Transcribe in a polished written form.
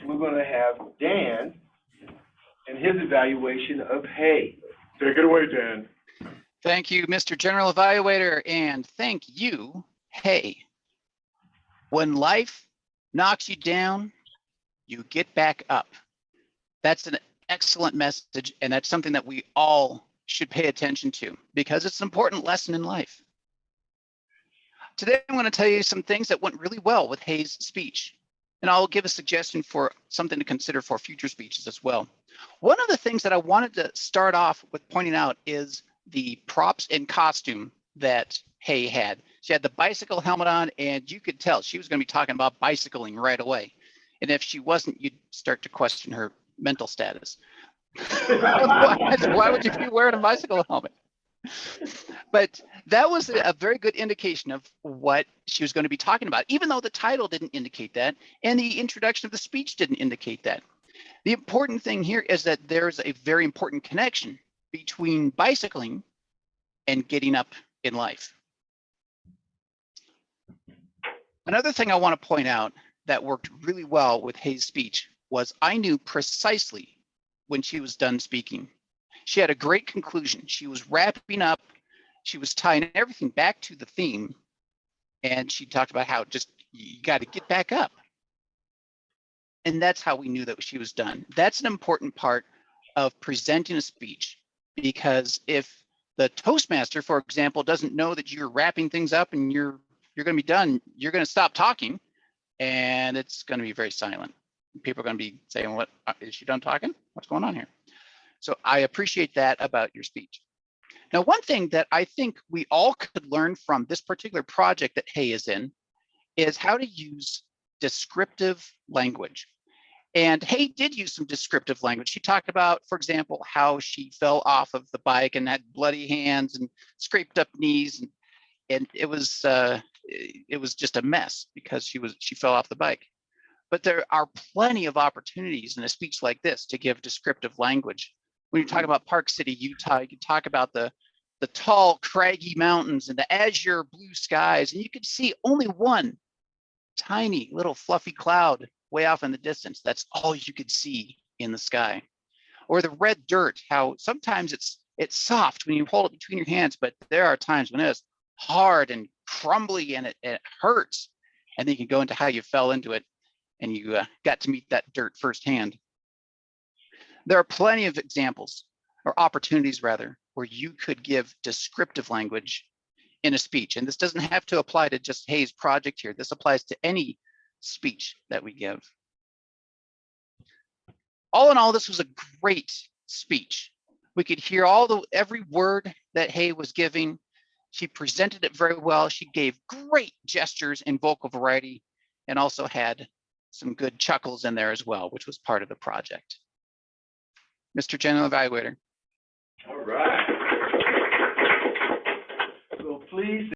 we're going to have Dan and his evaluation of hay. Take it away, Dan. Thank you, Mr. General Evaluator, and thank you, hay. When life knocks you down, you get back up. That's an excellent message, and that's something that we all should pay attention to because it's an important lesson in life. Today, I'm going to tell you some things that went really well with Hay's speech, and I'll give a suggestion for something to consider for future speeches as well. One of the things that I wanted to start off with pointing out is the props and costume that Hay had. She had the bicycle helmet on, and you could tell she was going to be talking about bicycling right away. And if she wasn't, you'd start to question her mental status. Why would you be wearing a bicycle helmet? But that was a very good indication of what she was going to be talking about, even though the title didn't indicate that, and the introduction of the speech didn't indicate that. The important thing here is that there's a very important connection between bicycling and getting up in life. Another thing I want to point out that worked really well with Hay's speech was I knew precisely when she was done speaking. She had a great conclusion. She was wrapping up, she was tying everything back to the theme, and she talked about how just you got to get back up. And that's how we knew that she was done. That's an important part of presenting a speech, because if the Toastmaster, for example, doesn't know that you're wrapping things up and you're going to be done, you're going to stop talking, and it's going to be very silent. People are going to be saying, "What is she done talking? What's going on here?" So I appreciate that about your speech. Now, one thing that I think we all could learn from this particular project that Hay is in is how to use descriptive language. And Hay did use some descriptive language. She talked about, for example, how she fell off of the bike and had bloody hands and scraped up knees, and it was just a mess because she fell off the bike. But there are plenty of opportunities in a speech like this to give descriptive language. When you talk about Park City, Utah, you can talk about the tall, craggy mountains and the azure blue skies, and you could see only one tiny little fluffy cloud way off in the distance. That's all you could see in the sky. Or the red dirt, how sometimes it's soft when you hold it between your hands, but there are times when it's hard and crumbly and it hurts. And then you can go into how you fell into it and you got to meet that dirt firsthand. There are plenty of examples, or opportunities rather, where you could give descriptive language in a speech. And this doesn't have to apply to just Hay's project here. This applies to any speech that we give. All in all, this was a great speech. We could hear every word that Hay was giving. She presented it very well. She gave great gestures and vocal variety, and also had some good chuckles in there as well, which was part of the project. Mr. General Evaluator. All right. So please